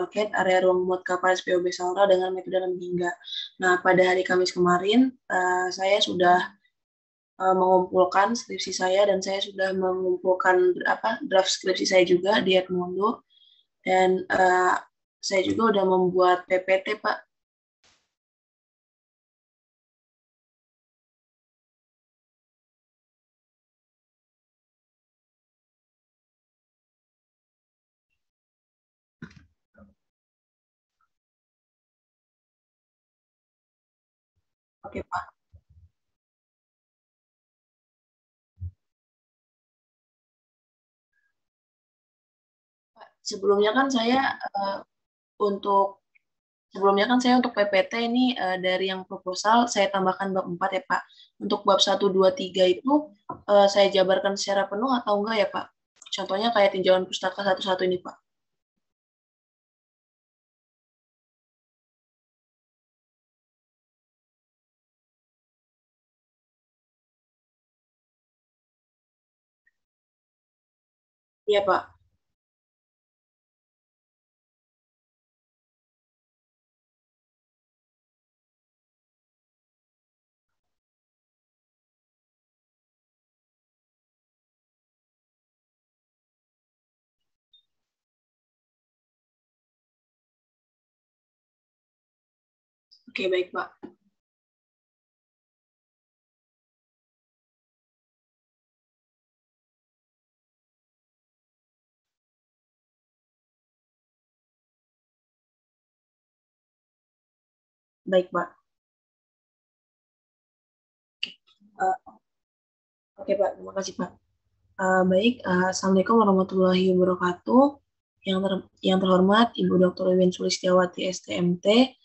bulkhead area ruang muat kapal SPOB Salra dengan metode rem hingga. Nah, pada hari Kamis kemarin, saya sudah mengumpulkan skripsi saya dan saya sudah mengumpulkan draft skripsi saya juga di Edmondo, dan saya juga sudah membuat PPT, Pak. Oke, Pak. Sebelumnya kan saya untuk PPT ini dari yang proposal saya tambahkan bab 4 ya, Pak. Untuk bab 1, 2, 3 itu saya jabarkan secara penuh atau enggak ya, Pak? Contohnya kayak tinjauan pustaka 1-1 ini, Pak. Iya, Pak. Oke, baik, Pak. Baik, Pak. Uh, Oke, Pak. Terima kasih, Pak. Baik, Assalamualaikum warahmatullahi wabarakatuh. Yang terhormat Ibu Dr. Iwin Sulistiawati STMT,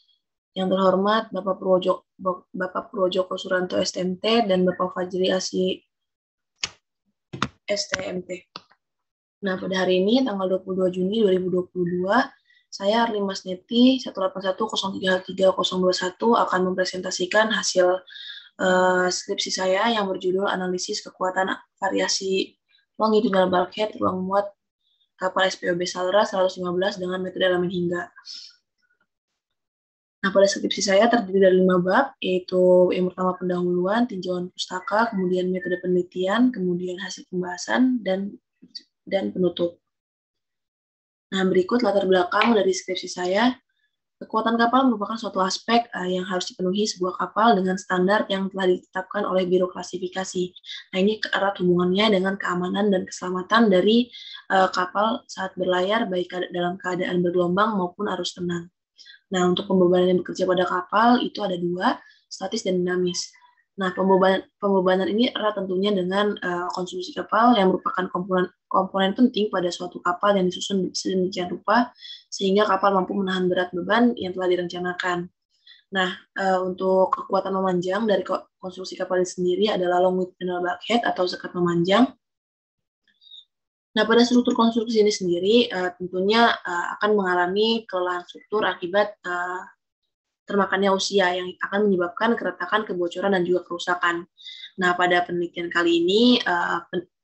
yang terhormat Bapak Purwojoko Suranto STMT, dan Bapak Fajri Asyi STMT. Nah, pada hari ini, tanggal 22 Juni 2022, saya Arli Masneti 181033021 akan mempresentasikan hasil skripsi saya yang berjudul Analisis Kekuatan Variasi Longitudinal Bulkhead Ruang Muat Kapal SPOB Salra 115 dengan metode ramen hingga. Nah, pada skripsi saya terdiri dari 5 bab, yaitu yang pertama pendahuluan, tinjauan pustaka, kemudian metode penelitian, kemudian hasil pembahasan, dan penutup. Nah, berikut latar belakang dari skripsi saya. Kekuatan kapal merupakan suatu aspek yang harus dipenuhi sebuah kapal dengan standar yang telah ditetapkan oleh Biro Klasifikasi. Nah, ini erat hubungannya dengan keamanan dan keselamatan dari kapal saat berlayar, baik dalam keadaan bergelombang maupun arus tenang. Nah, untuk pembebanan yang bekerja pada kapal itu ada 2, statis dan dinamis. Nah, pembebanan ini erat tentunya dengan konstruksi kapal yang merupakan komponen penting pada suatu kapal yang disusun sedemikian rupa sehingga kapal mampu menahan berat beban yang telah direncanakan. Nah, untuk kekuatan memanjang dari konstruksi kapal ini sendiri adalah longitudinal bulkhead atau sekat memanjang. Nah, pada struktur konstruksi ini sendiri tentunya akan mengalami kelelahan struktur akibat termakannya usia yang akan menyebabkan keretakan, kebocoran, dan juga kerusakan. Nah, pada penelitian kali ini,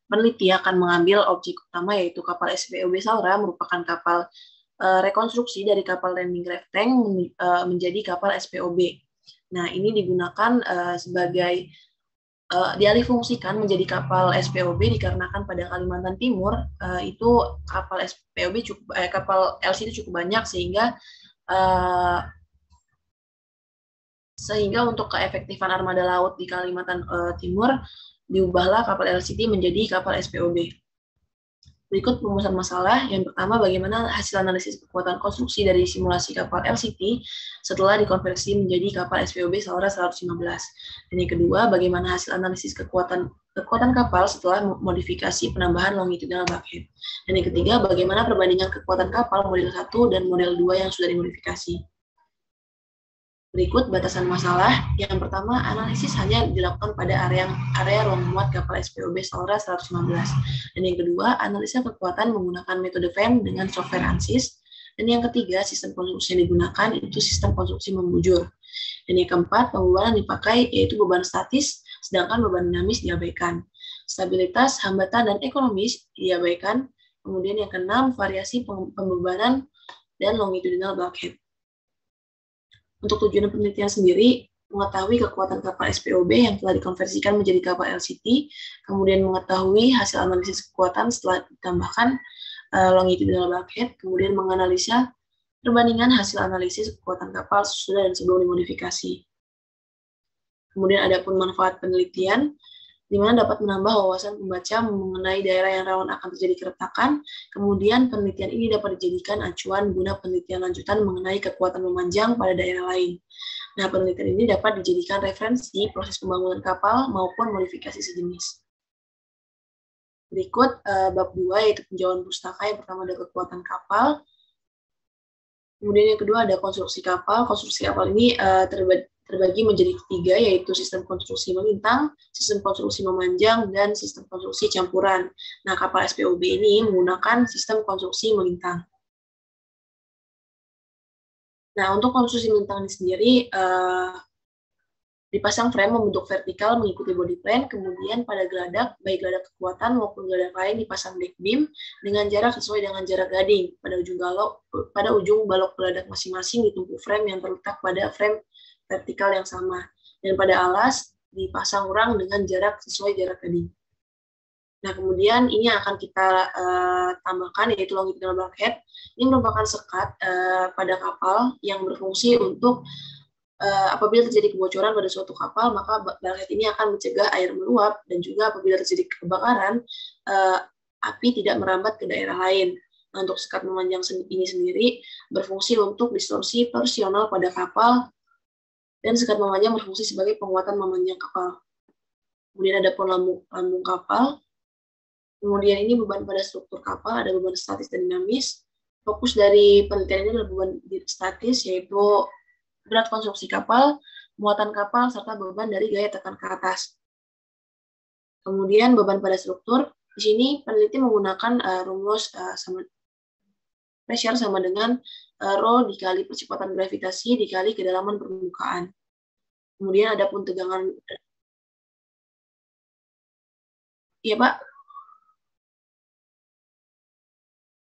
peneliti akan mengambil objek utama yaitu kapal SPOB Salra merupakan kapal rekonstruksi dari kapal landing craft tank menjadi kapal SPOB. Nah, ini digunakan sebagai dialihfungsikan menjadi kapal SPOB dikarenakan pada Kalimantan Timur itu kapal SPOB kapal LC itu cukup banyak sehingga untuk keefektifan armada laut di Kalimantan Timur, diubahlah kapal LCT menjadi kapal SPOB. Berikut perumusan masalah. Yang pertama, bagaimana hasil analisis kekuatan konstruksi dari simulasi kapal LCT setelah dikonversi menjadi kapal SPOB Salra 115. Dan yang kedua, bagaimana hasil analisis kekuatan kapal setelah modifikasi penambahan longitudinal bulkhead. Dan yang ketiga, bagaimana perbandingan kekuatan kapal model 1 dan model 2 yang sudah dimodifikasi. Berikut batasan masalah. Yang pertama, analisis hanya dilakukan pada area ruang muat kapal SPOB Salra 115. Dan yang kedua, analisa kekuatan menggunakan metode FEM dengan software ANSYS. Dan yang ketiga, sistem konstruksi yang digunakan itu sistem konstruksi membujur. Dan yang keempat, pembebanan dipakai yaitu beban statis, sedangkan beban dinamis diabaikan. Stabilitas, hambatan, dan ekonomis diabaikan. Kemudian yang keenam, variasi pembebanan dan longitudinal bulkhead. Untuk tujuan penelitian sendiri, mengetahui kekuatan kapal SPOB yang telah dikonversikan menjadi kapal LCT, kemudian mengetahui hasil analisis kekuatan setelah ditambahkan longitudinal bulkhead, kemudian menganalisa perbandingan hasil analisis kekuatan kapal sesudah dan sebelum dimodifikasi. Kemudian ada pun manfaat penelitian, di mana dapat menambah wawasan pembaca mengenai daerah yang rawan akan terjadi keretakan. Kemudian penelitian ini dapat dijadikan acuan guna penelitian lanjutan mengenai kekuatan memanjang pada daerah lain. Nah, penelitian ini dapat dijadikan referensi proses pembangunan kapal maupun modifikasi sejenis. Berikut bab 2 yaitu penjauhan pustaka. Yang pertama ada kekuatan kapal. Kemudian yang kedua ada konstruksi kapal. Konstruksi kapal ini terbagi menjadi 3, yaitu sistem konstruksi melintang, sistem konstruksi memanjang, dan sistem konstruksi campuran. Nah, kapal SPOB ini menggunakan sistem konstruksi melintang. Nah, untuk konstruksi melintang ini sendiri, dipasang frame membentuk vertikal mengikuti body plan, kemudian pada geladak, baik geladak kekuatan maupun geladak lain dipasang deck beam dengan jarak sesuai dengan jarak gading. Pada ujung balok geladak masing-masing ditumpuk frame yang terletak pada frame vertikal yang sama, dan pada alas dipasang rang dengan jarak sesuai jarak gading. Nah, kemudian ini akan kita tambahkan yaitu longitudinal bulkhead. Ini merupakan sekat pada kapal yang berfungsi untuk apabila terjadi kebocoran pada suatu kapal, maka bulkhead ini akan mencegah air meluap, dan juga apabila terjadi kebakaran, api tidak merambat ke daerah lain. Nah, untuk sekat memanjang ini sendiri berfungsi untuk distorsi torsional pada kapal, dan sekat memanjang berfungsi sebagai penguatan memanjang kapal. Kemudian ada pun lambung kapal. Kemudian ini beban pada struktur kapal, ada beban statis dan dinamis. Fokus dari penelitian ini adalah beban statis, yaitu berat konstruksi kapal, muatan kapal, serta beban dari gaya tekan ke atas. Kemudian beban pada struktur, di sini peneliti menggunakan rumus pressure sama dengan rho dikali percepatan gravitasi dikali kedalaman permukaan. Kemudian ada pun tegangan. Iya, Pak.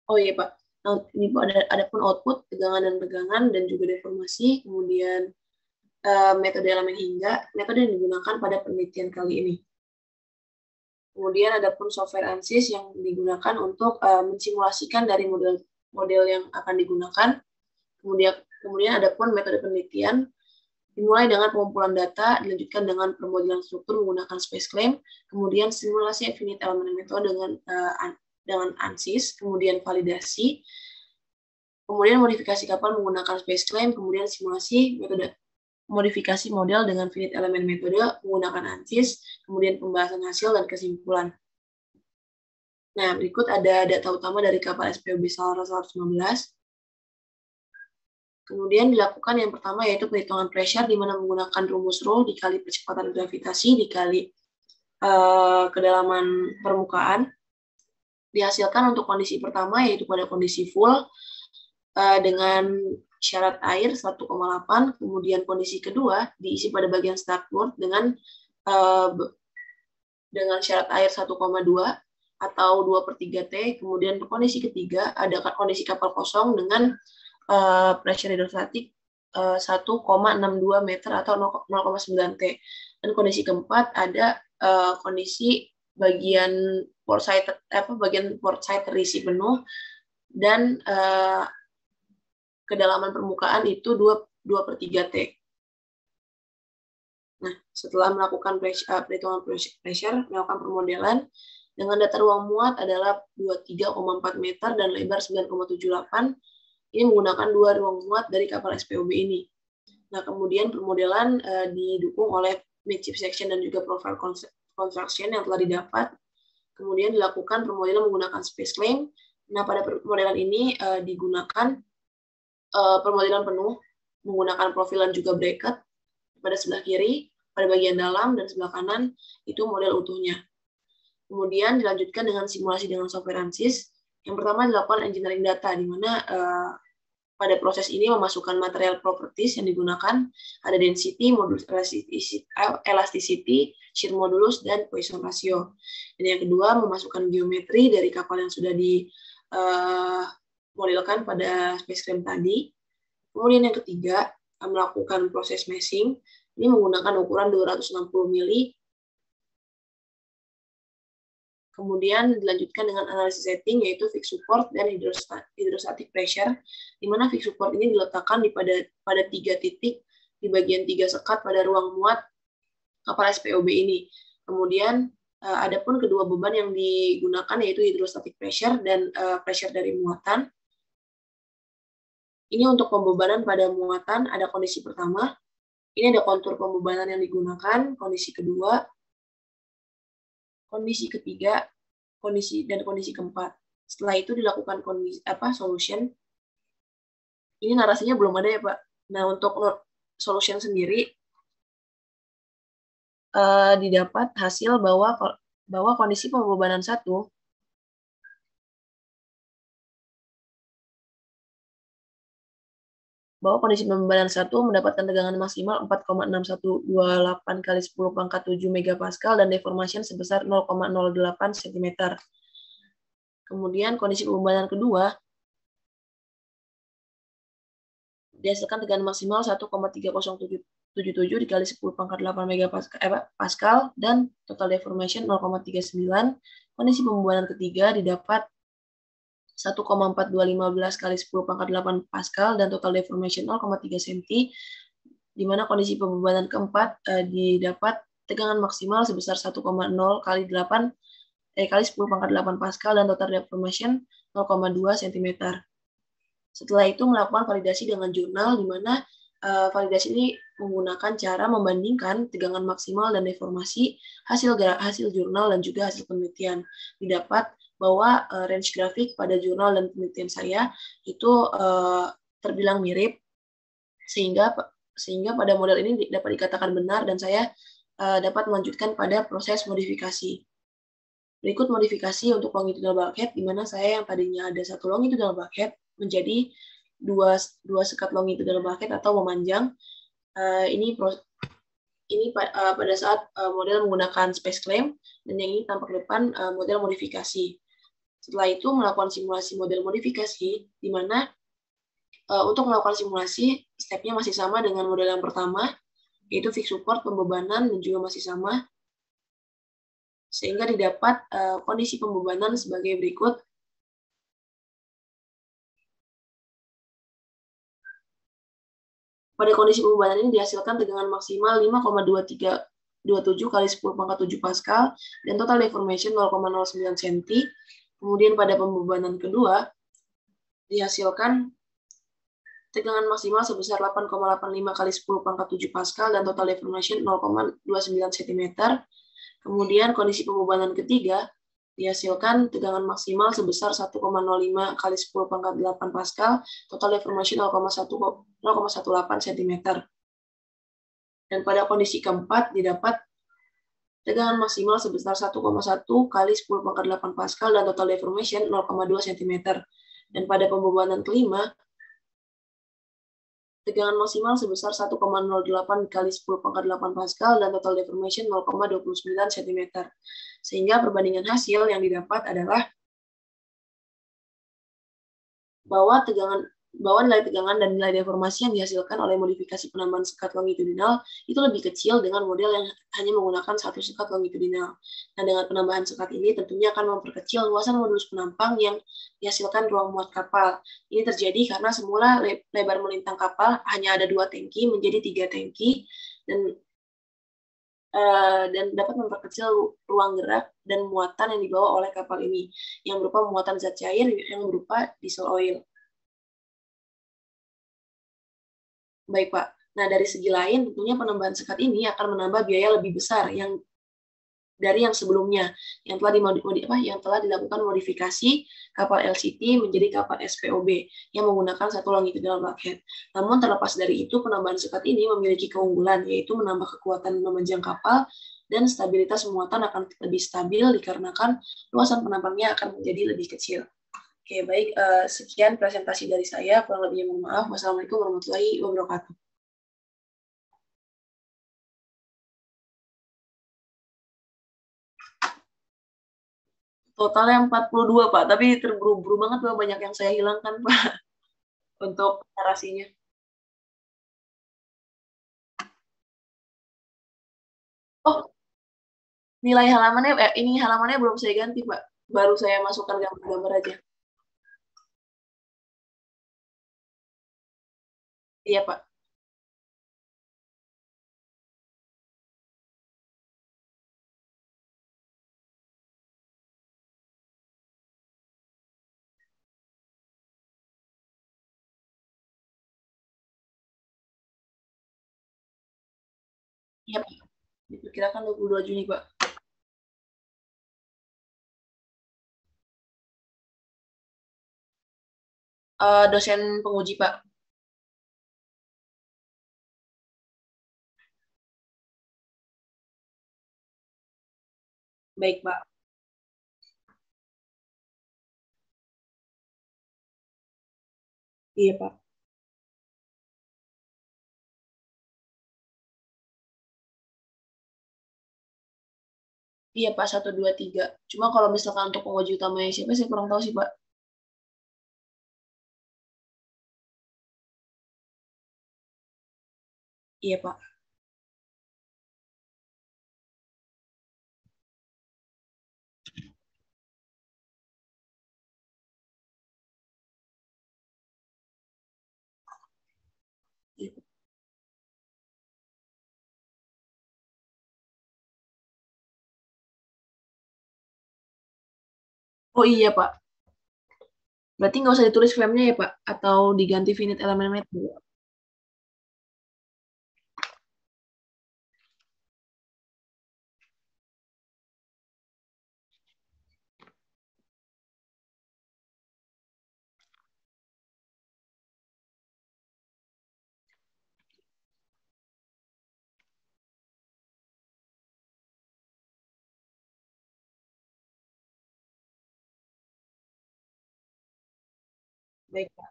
Oh iya, Pak. Nah, ini ada pun output, tegangan dan tegangan, dan juga deformasi. Kemudian metode elemen hingga, metode yang digunakan pada penelitian kali ini. Kemudian ada pun software ANSYS yang digunakan untuk mensimulasikan dari model yang akan digunakan. Kemudian ada pun metode penelitian, dimulai dengan pengumpulan data, dilanjutkan dengan permodelan struktur menggunakan SpaceClaim, kemudian simulasi finite element method dengan ANSYS, kemudian validasi, kemudian modifikasi kapal menggunakan SpaceClaim, kemudian simulasi metode modifikasi model dengan finite element metode menggunakan ANSYS, kemudian pembahasan hasil dan kesimpulan. Nah, berikut ada data utama dari kapal SPOB Salra 115. Kemudian dilakukan yang pertama yaitu perhitungan pressure, di mana menggunakan rumus rho dikali percepatan gravitasi dikali kedalaman permukaan. Dihasilkan untuk kondisi pertama yaitu pada kondisi full dengan syarat air 1,8, kemudian kondisi kedua diisi pada bagian starboard dengan syarat air 1,2 atau 2/3 T, kemudian kondisi ketiga ada kondisi kapal kosong dengan pressure hidrostatik 1,62 meter atau 0,9 T, dan kondisi keempat ada kondisi bagian port side terisi penuh dan kedalaman permukaan itu 2/3 T. Nah, setelah melakukan perhitungan pressure, melakukan permodelan, dengan data ruang muat adalah 23,4 meter dan lebar 9,78. Ini menggunakan 2 ruang muat dari kapal SPOB ini. Nah, kemudian permodelan didukung oleh midship section dan juga profile construction yang telah didapat. Kemudian dilakukan permodelan menggunakan SpaceClaim. Nah, pada permodelan ini digunakan permodelan penuh menggunakan profilan juga bracket pada sebelah kiri, pada bagian dalam, dan sebelah kanan itu model utuhnya. Kemudian dilanjutkan dengan simulasi dengan software ANSYS. Yang pertama dilakukan engineering data, di mana pada proses ini memasukkan material properties yang digunakan, ada density, modulus elasticity, shear modulus, dan Poisson ratio. Dan yang kedua memasukkan geometri dari kapal yang sudah modelkan pada spacecraft tadi. Kemudian yang ketiga, melakukan proses meshing. Ini menggunakan ukuran 260 mili. Kemudian dilanjutkan dengan analisis setting, yaitu fixed support dan hydrostatic pressure, di mana fixed support ini diletakkan pada 3 titik di bagian 3 sekat pada ruang muat kapal SPOB ini. Kemudian adapun kedua beban yang digunakan yaitu hydrostatic pressure dan pressure dari muatan. Ini untuk pembebanan pada muatan ada kondisi pertama. Ini ada kontur pembebanan yang digunakan, kondisi kedua, kondisi ketiga, kondisi keempat. Setelah itu dilakukan solution. Ini narasinya belum ada ya, Pak. Nah, untuk solution sendiri didapat hasil bahwa kondisi pembebanan 1 mendapatkan tegangan maksimal 4,6128 kali 10 pangkat 7 megapascal dan deformation sebesar 0,08 cm. Kemudian kondisi pembebanan kedua dihasilkan tegangan maksimal 1,3077 dikali 10 pangkat 8 megapascal dan total deformation 0,39. Kondisi pembebanan ketiga didapat 1,4215 kali 10 pangkat 8 pascal dan total deformation 0,3 cm, di mana kondisi pembebanan keempat didapat tegangan maksimal sebesar 1,0 kali 10 pangkat 8 pascal dan total deformation 0,2 cm. Setelah itu melakukan validasi dengan jurnal, di mana validasi ini menggunakan cara membandingkan tegangan maksimal dan deformasi hasil jurnal dan juga hasil penelitian. Didapat bahwa range grafik pada jurnal dan penelitian saya itu terbilang mirip, sehingga pada model ini dapat dikatakan benar dan saya dapat melanjutkan pada proses modifikasi. Berikut modifikasi untuk longitudinal bulkhead, di mana saya yang tadinya ada satu longitudinal bulkhead menjadi dua sekat longitudinal bulkhead atau memanjang. Ini pada saat model menggunakan space clamp, dan yang ini tampak depan model modifikasi. Setelah itu melakukan simulasi model modifikasi, di mana untuk melakukan simulasi, stepnya masih sama dengan model yang pertama, yaitu fixed support, pembebanan, dan juga masih sama, sehingga didapat kondisi pembebanan sebagai berikut. Pada kondisi pembebanan ini dihasilkan tegangan maksimal 5,2327 kali 10 pangkat 7 pascal dan total deformation 0,09 cm. Kemudian pada pembebanan kedua dihasilkan tegangan maksimal sebesar 8,85 kali 10 pangkat 7 pascal dan total deformation 0,29 cm. Kemudian kondisi pembebanan ketiga dihasilkan tegangan maksimal sebesar 1,05 kali 10 pangkat 8 pascal, total deformation 0,18 cm. Dan pada kondisi keempat didapat tegangan maksimal sebesar 1,1 kali 10 pangkat 8 pascal dan total deformation 0,2 cm. Dan pada pembebanan kelima, tegangan maksimal sebesar 1,08 kali 10 pangkat 8 pascal dan total deformation 0,29 cm. Sehingga perbandingan hasil yang didapat adalah bahwa nilai tegangan dan nilai deformasi yang dihasilkan oleh modifikasi penambahan sekat longitudinal itu lebih kecil dengan model yang hanya menggunakan satu sekat longitudinal. Nah, dengan penambahan sekat ini tentunya akan memperkecil luasan modulus penampang yang dihasilkan ruang muat kapal. Ini terjadi karena semula lebar melintang kapal hanya ada 2 tangki menjadi 3 tangki, dan dapat memperkecil ruang gerak dan muatan yang dibawa oleh kapal ini, yang berupa muatan zat cair yang berupa diesel oil. Baik, Pak. Nah, dari segi lain, tentunya penambahan sekat ini akan menambah biaya lebih besar dari yang sebelumnya, yang telah dilakukan modifikasi kapal LCT menjadi kapal SPOB yang menggunakan satu longitudinal bulkhead. Namun terlepas dari itu, penambahan sekat ini memiliki keunggulan, yaitu menambah kekuatan memanjang kapal dan stabilitas muatan akan lebih stabil dikarenakan luasan penampangnya akan menjadi lebih kecil. Oke, baik. Sekian presentasi dari saya. Kurang lebihnya mohon maaf. Wassalamualaikum warahmatullahi wabarakatuh. Totalnya 42, Pak. Tapi terburu-buru banget, Pak. Banyak yang saya hilangkan, Pak, untuk narasinya. Oh, nilai halamannya, ini halamannya belum saya ganti, Pak. Baru saya masukkan gambar-gambar aja. Iya, Pak. Iya, Pak. Diperkirakan 22 Juni, Pak. Dosen penguji, Pak. Baik, Pak. Iya, Pak. Iya, Pak. 1, 2, 3. Cuma kalau misalkan untuk penguji utamanya siapa, saya kurang tahu sih, Pak. Iya, Pak. Iya. Oh iya, Pak. Berarti nggak usah ditulis frame-nya ya, Pak? Atau diganti finite element method? Baik, Pak.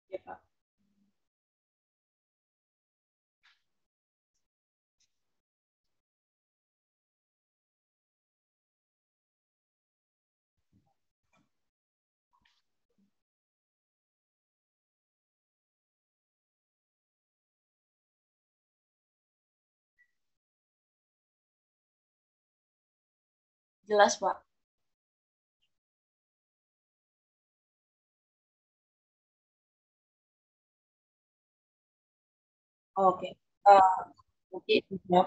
Ya, Pak. Jelas, Pak. Oke. Oke. Ya.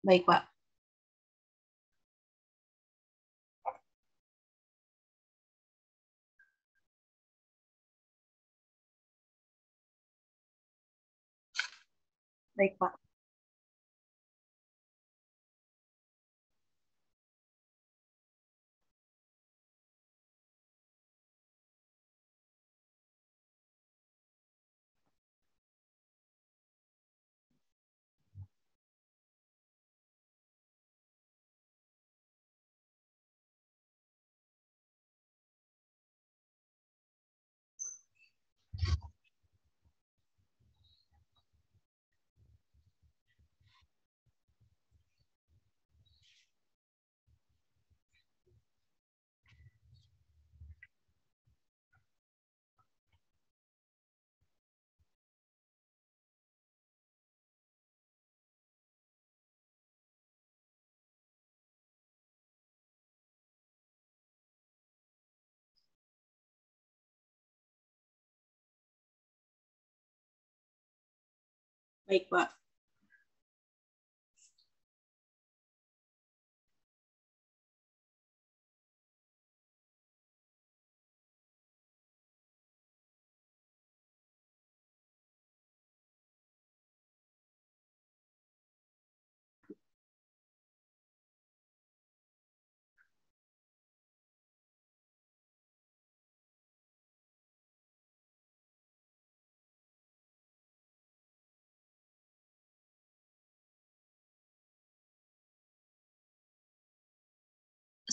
Baik, Pak. Baik, Pak. Baik, Pak.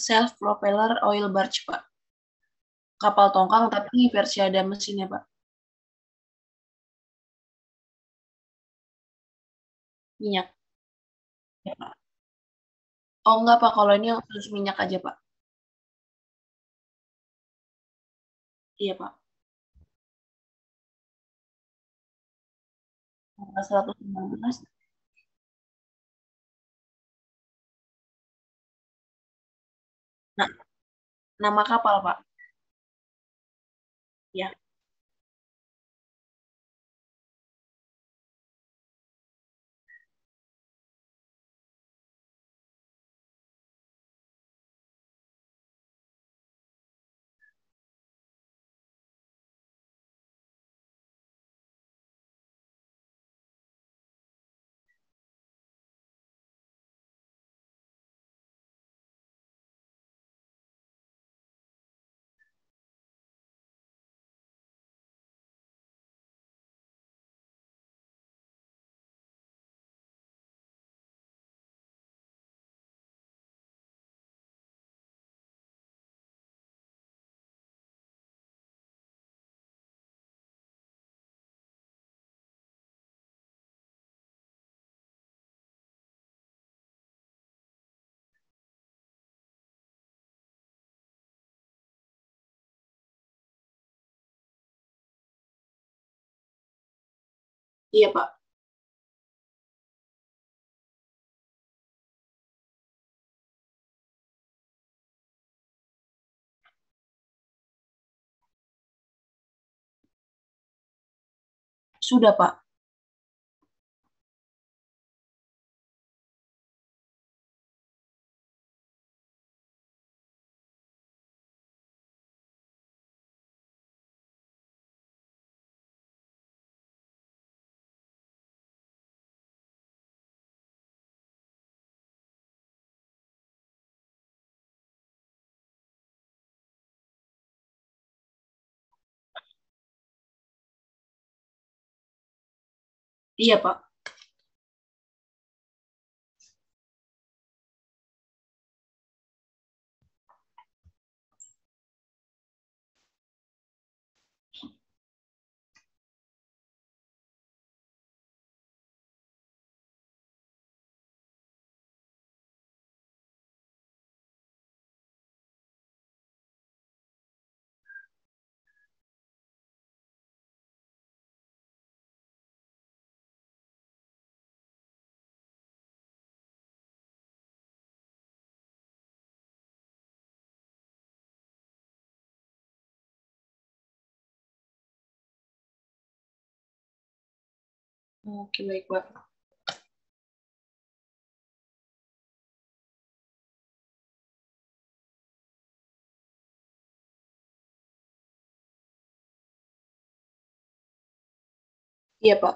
Self-propeller oil barge, Pak. Kapal tongkang tapi versi ada mesinnya, Pak. Minyak. Ya, Pak. Oh enggak, Pak. Kalau ini khusus minyak aja, Pak. Iya, Pak. 115. Nah, nama kapal, Pak. Ya, iya, Pak. Sudah, Pak. Iya, Pak. Oke, baik, Pak. Iya, Pak.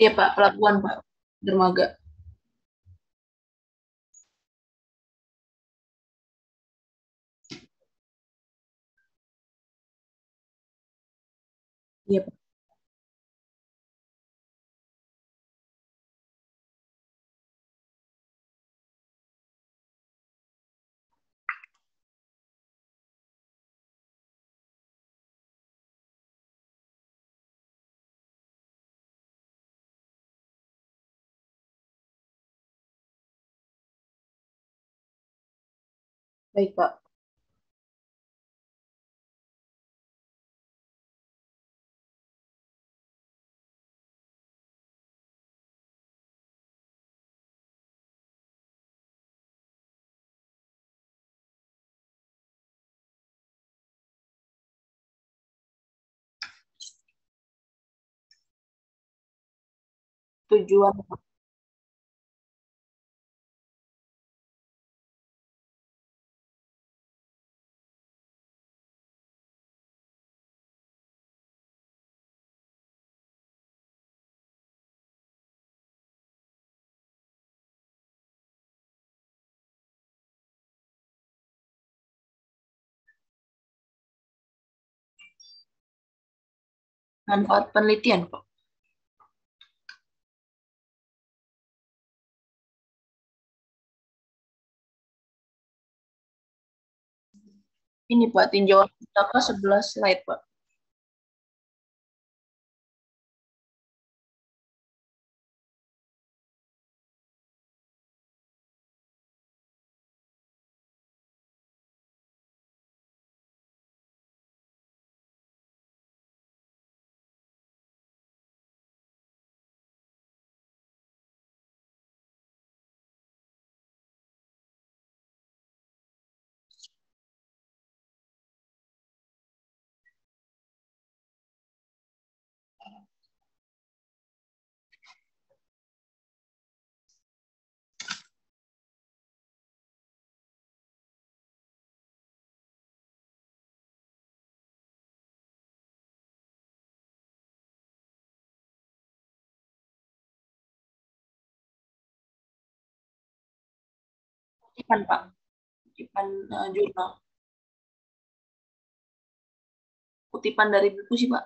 Iya, Pak. Pelabuhan, Pak. Dermaga. Iya, Pak. Baik, Pak. Tujuan. Manfaat penelitian, Pak. Ini, Pak, tinjauan pustaka 11 slide, Pak. Kutipan, Pak. Kutipan jurnal. Kutipan dari buku sih, Pak.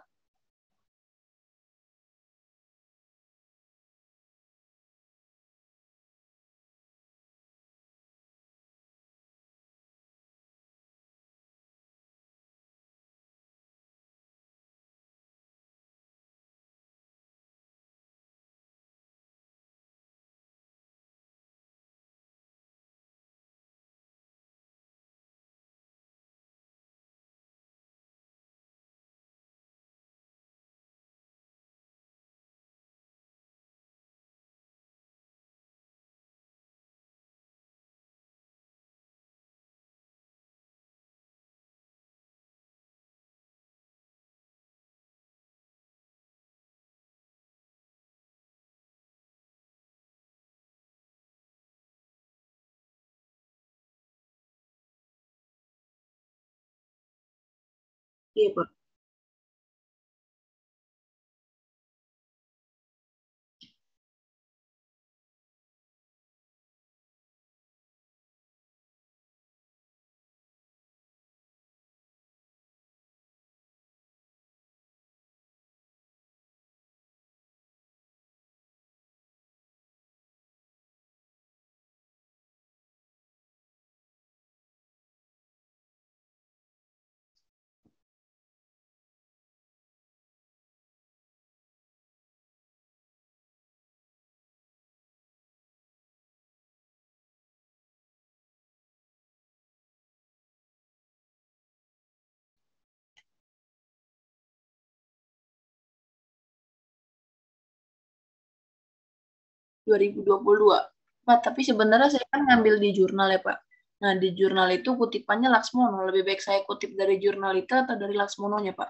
2022. Pak, tapi sebenarnya saya kan ngambil di jurnal ya, Pak. Nah, di jurnal itu kutipannya Laksmono. Lebih baik saya kutip dari jurnal itu atau dari Laksmononya, Pak?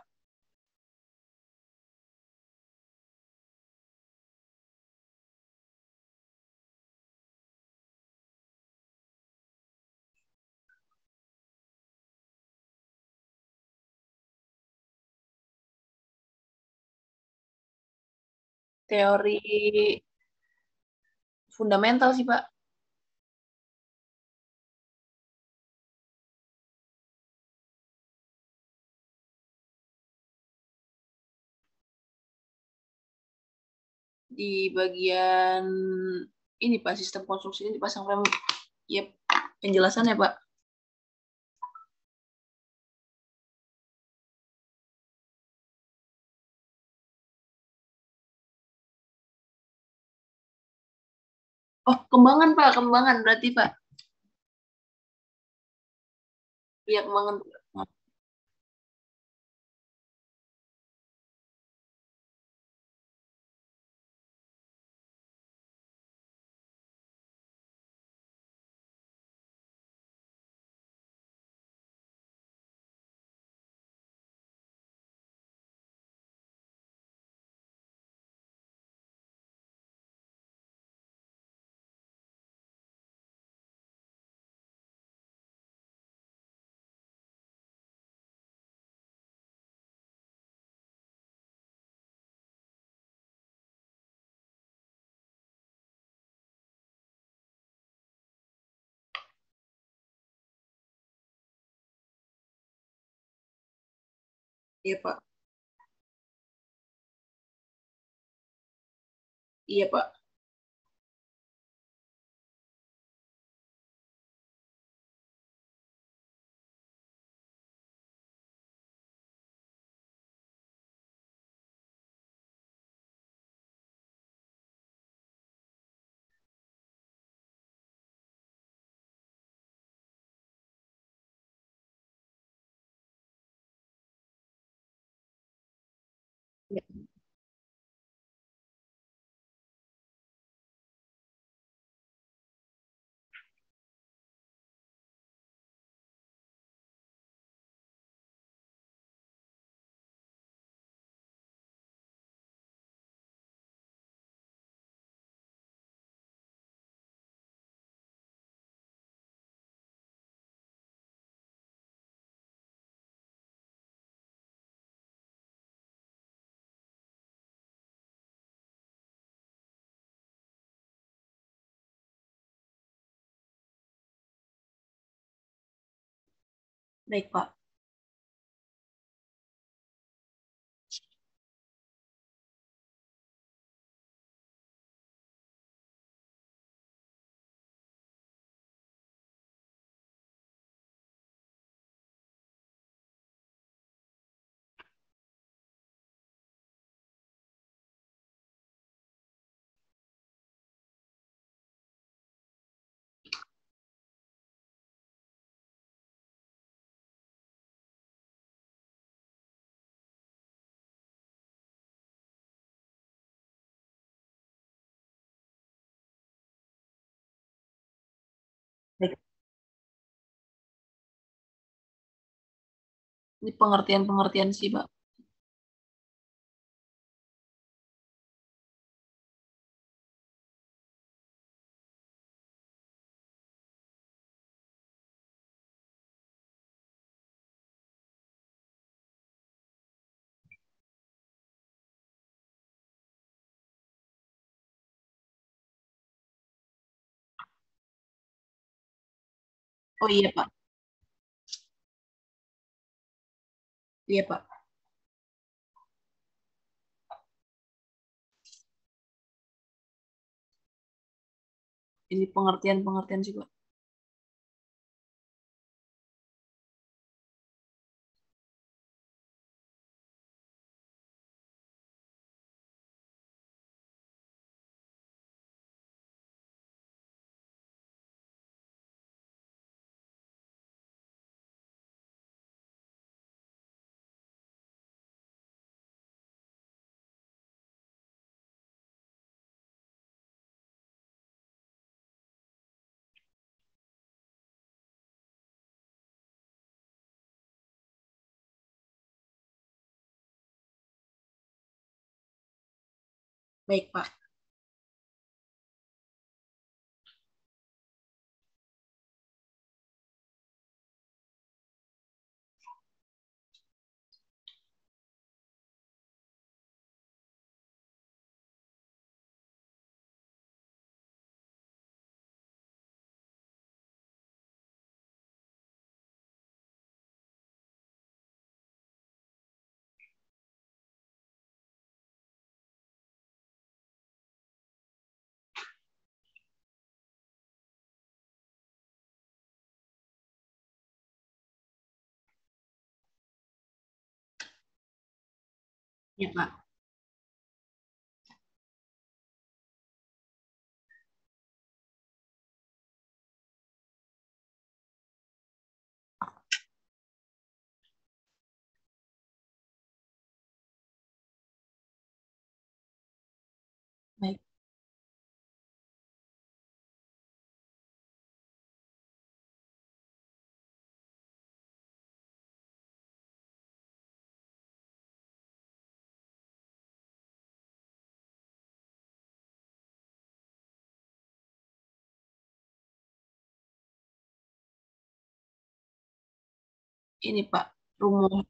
Teori fundamental sih, Pak. Di bagian ini, Pak, sistem konstruksi ini dipasang rem. Yep, penjelasannya, Pak. Oh, kembangan, Pak. Kembangan berarti, Pak. Iya, kembangan. Iya, Pak. Iya, Pak. Ya, baik, Pak. Baik. Ini pengertian-pengertian sih, Pak. Oh iya, Pak. Iya, Pak. Ini pengertian-pengertian sih, Pak. Baik, Pak. Iya, Pak. Baik. Ini, Pak. Rumus.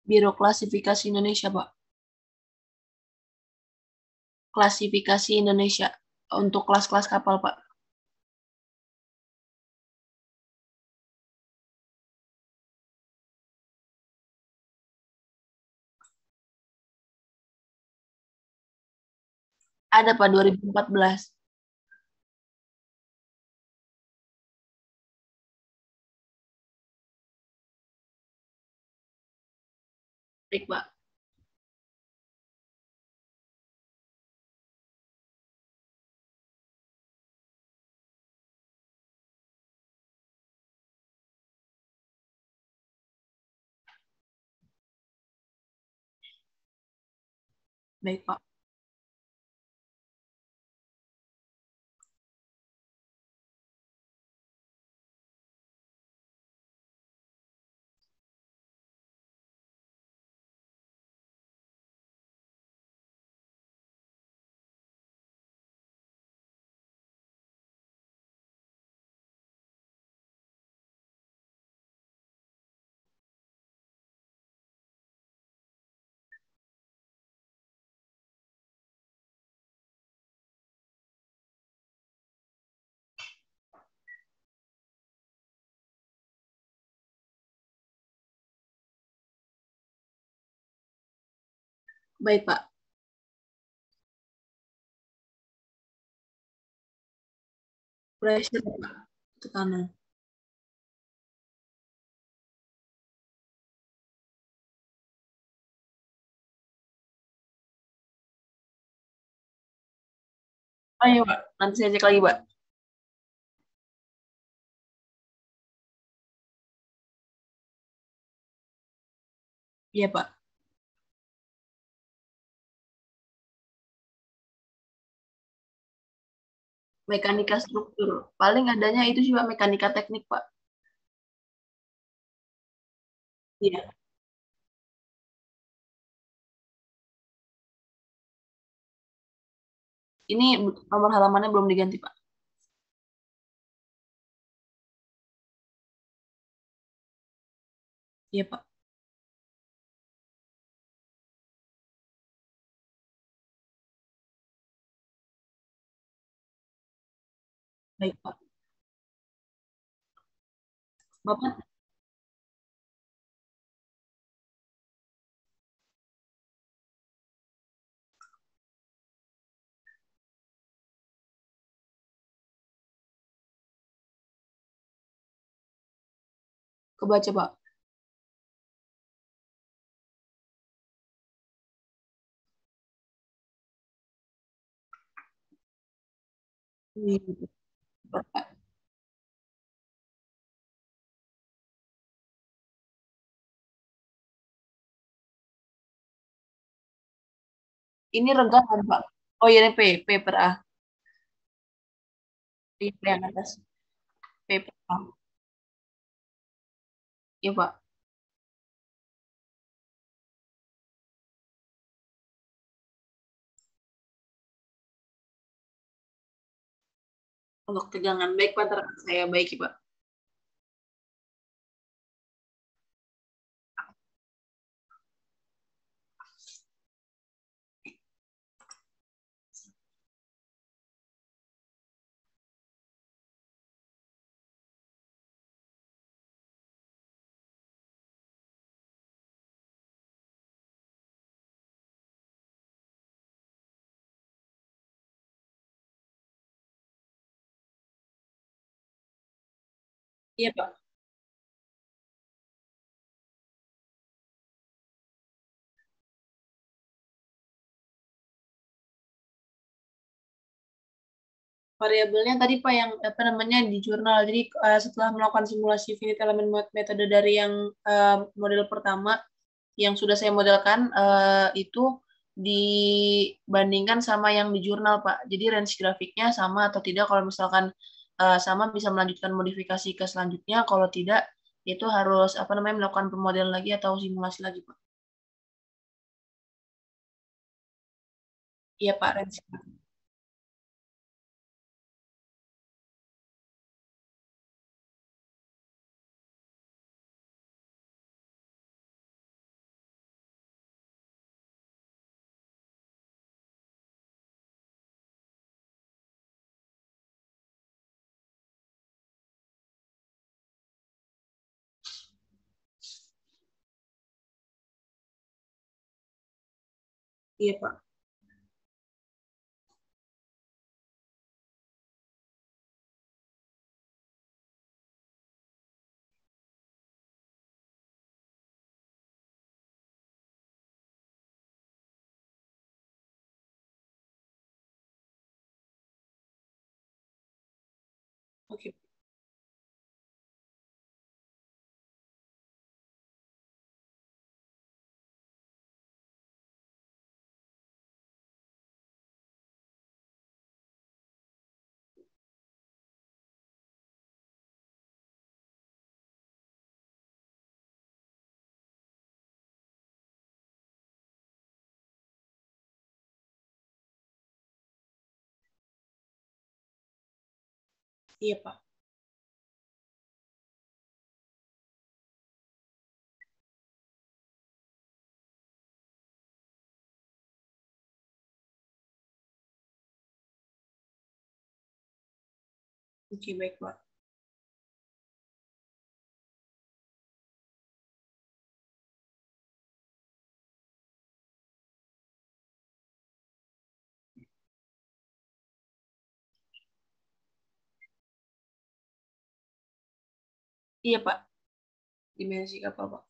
Biro Klasifikasi Indonesia, Pak. Klasifikasi Indonesia untuk kelas-kelas kapal, Pak. Ada, Pak, 2014. Baik, Pak. Baik, Pak. Baik, Pak. Pressure, Pak. Tekanan. Oh iya, Pak. Nanti saya cek lagi, Pak. Iya, Pak. Mekanika struktur. Paling adanya itu juga mekanika teknik, Pak. Iya. Ini nomor halamannya belum diganti, Pak. Iya, Pak. Baik, Pak. Bapak kebaca, Pak. Ini, Pak. Ini renggangan, Pak. Oh iya, ini P per A. Di P yang atas. P per A. Iya, Pak. Untuk tegangan. Baik, Pak. Saya baiki, Pak. Iya, Pak. Variabelnya tadi, Pak, yang apa namanya di jurnal. Jadi setelah melakukan simulasi finite element metode dari yang model pertama yang sudah saya modelkan itu dibandingkan sama yang di jurnal, Pak. Jadi range grafiknya sama atau tidak. Kalau misalkan sama, bisa melanjutkan modifikasi ke selanjutnya. Kalau tidak, itu harus apa namanya melakukan pemodel lagi atau simulasi lagi, Pak. Iya, Pak, range. Iya, Pak. Oke. Iya, Pak. Oke, baik, Pak. Iya, Pak. Dimensi kapal, Pak.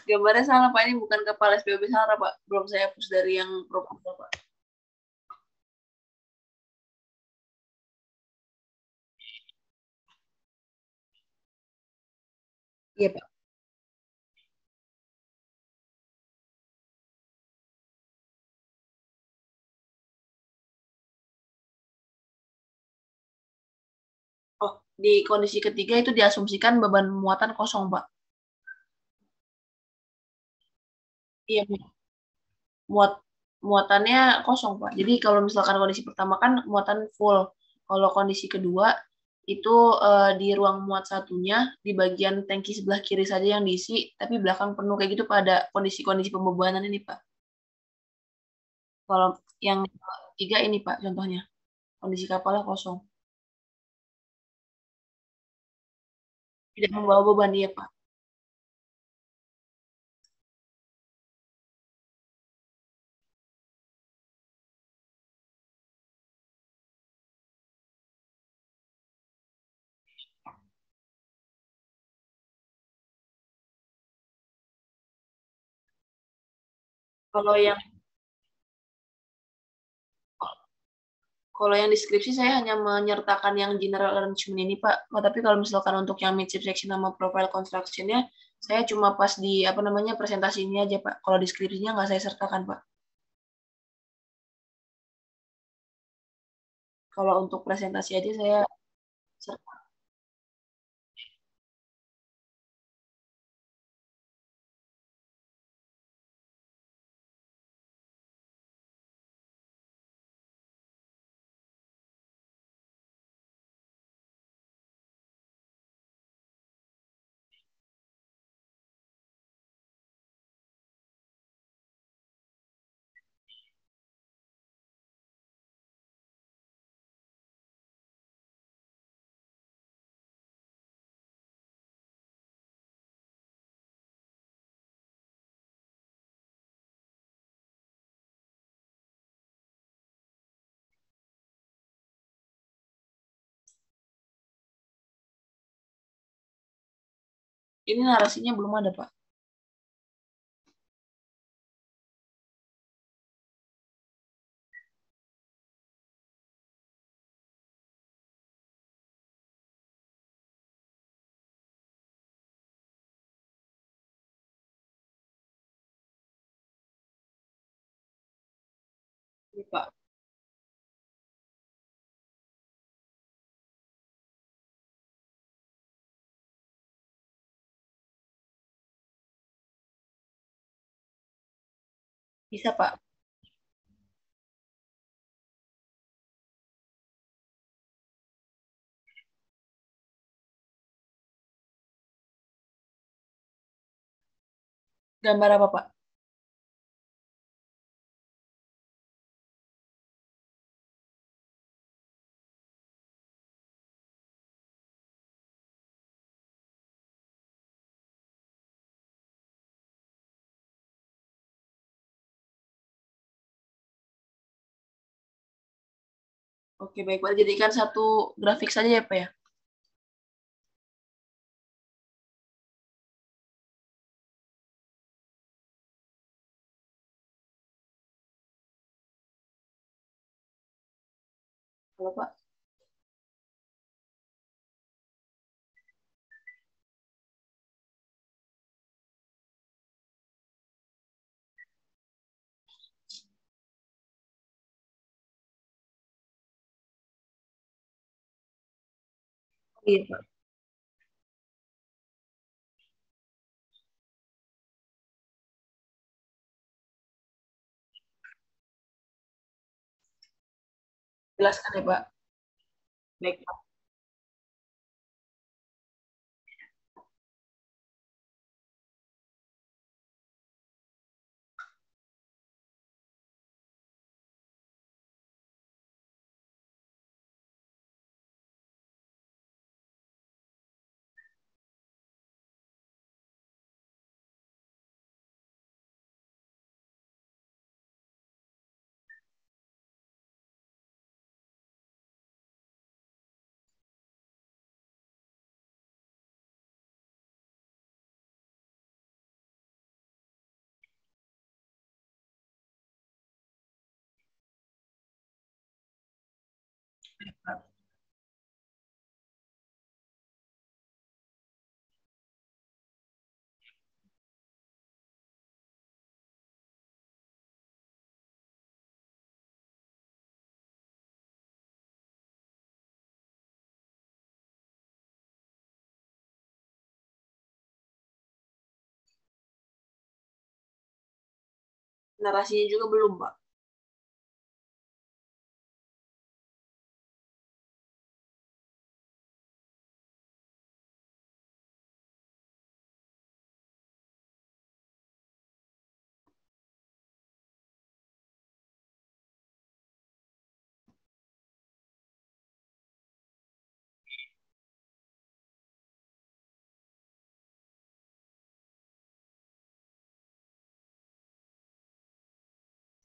Gambarnya salah, Pak. Ini bukan kapal SPB Sahara, Pak. Belum saya hapus dari yang proposal, Pak. Iya, Pak. Oh, di kondisi ketiga itu diasumsikan beban muatan kosong, Pak. Iya, muat muatannya kosong, Pak. Jadi kalau misalkan kondisi pertama kan muatan full. Kalau kondisi kedua itu di ruang muat satunya di bagian tangki sebelah kiri saja yang diisi, tapi belakang penuh kayak gitu pada kondisi-kondisi pembebanan ini, Pak. Kalau yang tiga ini, Pak, contohnya kondisi kapalnya kosong, tidak membawa beban, iya, Pak. Kalau yang Kalau yang deskripsi saya hanya menyertakan yang general arrangement ini, Pak. Oh, tapi kalau misalkan untuk yang midship section sama profile construction-nya, saya cuma pas di apa namanya presentasi ini aja, Pak. Kalau deskripsinya nggak saya sertakan, Pak. Kalau untuk presentasi aja saya sertakan. Ini narasinya belum ada, Pak. Ini, Pak. Bisa, Pak. Gambar apa, Pak? Oke, baik Pak. Jadikan satu grafik saja ya Pak ya. Halo Pak. Iya Pak. Jelaskan ya Pak. Baik Pak. Narasinya juga belum Pak.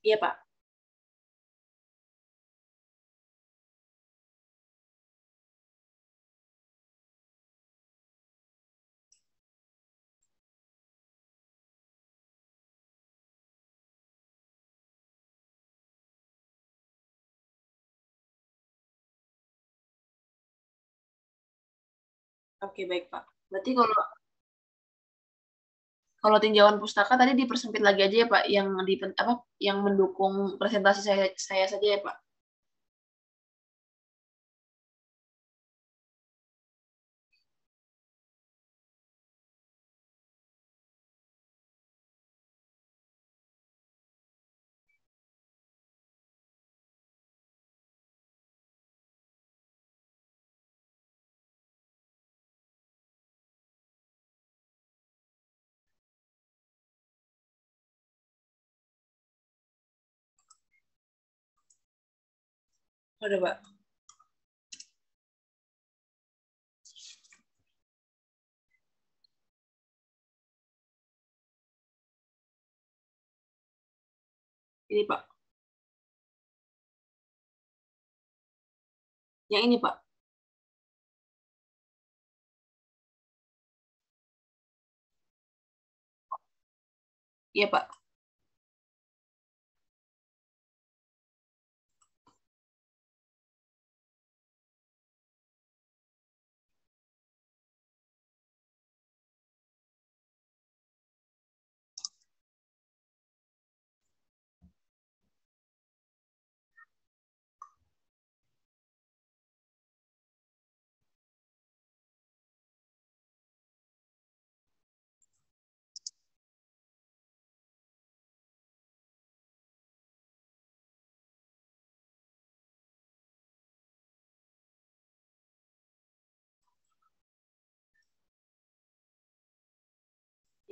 Iya Pak. Oke, baik Pak. Berarti kalau kalau tinjauan pustaka tadi dipersempit lagi aja ya Pak, yang di apa yang mendukung presentasi saya saja ya Pak. Ada Pak. Ini Pak. Yang ini Pak. Iya Pak.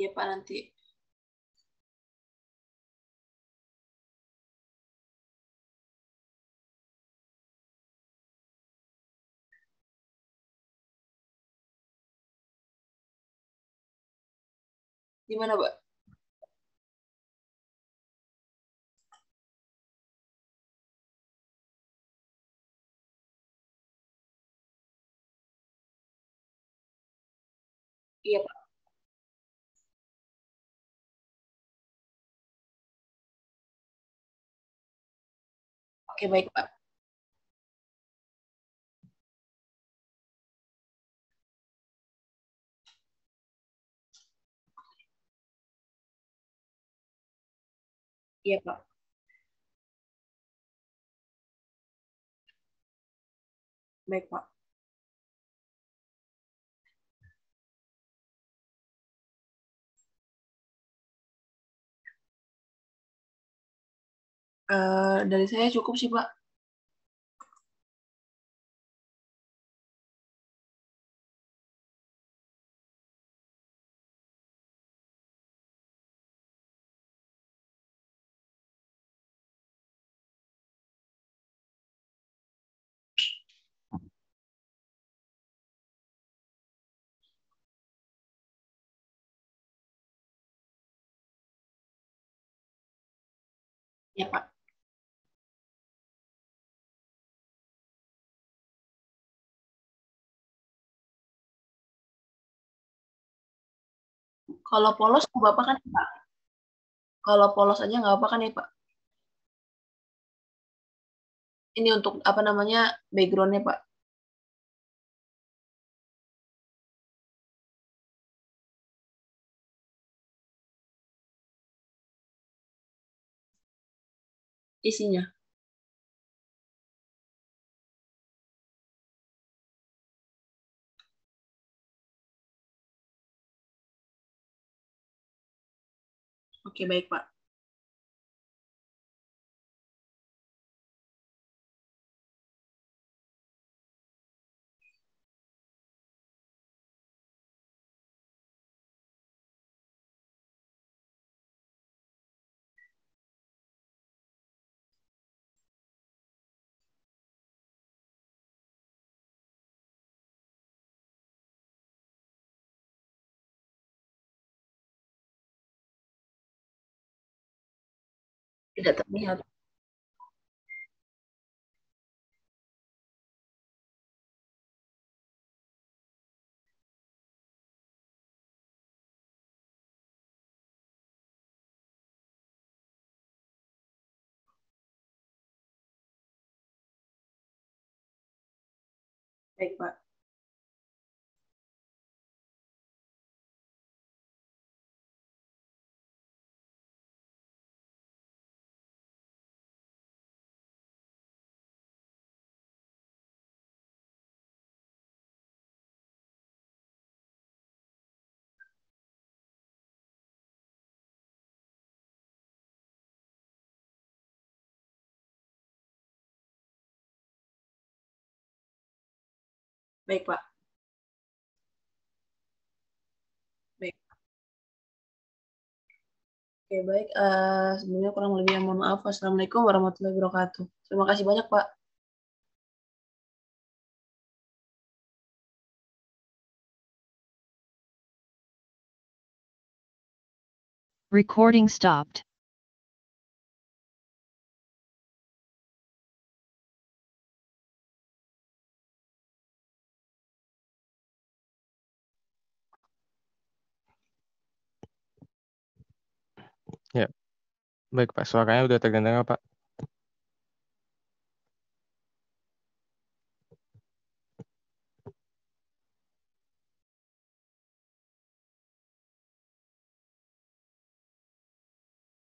Iya Pak nanti. Gimana Pak? Iya, Pak. Oke, baik, Pak. Iya, Pak. Baik, Pak. Dari saya cukup sih, Pak. Ya, Pak. Kalau polos nggak apa-apa kan, Pak? Kalau polos aja nggak apa-apa kan ya, Pak? Ini untuk apa namanya backgroundnya, Pak? Isinya. Oke, baik, Pak. Tidak terlihat. Baik, Pak. Baik, Pak. Baik. Oke, baik. Sebenarnya kurang lebih mohon maaf. Wassalamualaikum warahmatullahi wabarakatuh. Terima kasih banyak, Pak. Recording stopped. Ya, baik Pak. Suaranya udah terdengar Pak.